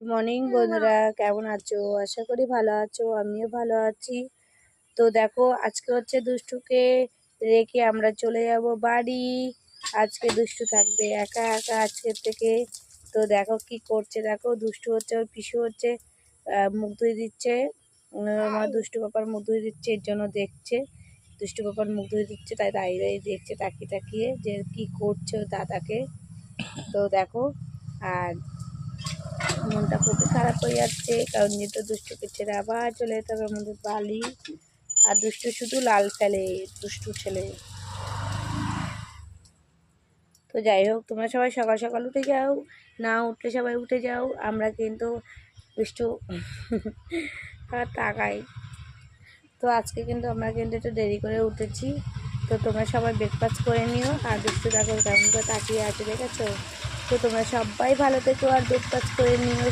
Morning বন্ধুরা, কেমন আছো? আশা করি ভালো আছো, আমিও ভালো আছি। তো দেখো, আজকে হচ্ছে দুষ্টুকে রেখে আমরা চলে যাব বাড়ি। আজকে দুষ্টু থাকবে একা একা আজকের থেকে। তো দেখো কি করছে, দেখো দুষ্টু হচ্ছে, ওর পিছু হচ্ছে মুখ ধুয়ে দিচ্ছে। আমার দুষ্টু পাপার মুখ ধুয়ে দিচ্ছে, এর জন্য দেখছে। দুষ্টু পাপার মুখ ধুয়ে দিচ্ছে, তাই দাঁড়িয়ে দাঁড়িয়ে দেখছে তাকিয়ে তাকিয়ে যে কি করছে ওর দাদাকে। তো দেখো, আর মনটা খুবই খারাপ হয়ে যাচ্ছে, কারণ যেহেতু দুষ্টুকে ছেড়ে আবার চলে যেতে হবে আমাদের বালি। আর দুষ্টু শুধু লাল ফেলে, দুষ্টু ছেলে। তো যাই হোক, তোমরা সবাই সকাল সকাল উঠে যাও, না উঠলে সবাই উঠে যাও। আমরা কিন্তু দুষ্টু আর তাকাই। তো আজকে কিন্তু আমরা কিন্তু একটু দেরি করে উঠেছি। তো তোমরা সবাই ব্রেকফাস্ট করে নিও। আর দুষ্টু দেখো কেমন করে তাকিয়ে আছে, দেখেছো? তো তোমরা সবাই ভালো থেকো আর ব্রেকফাস্ট করে নিও।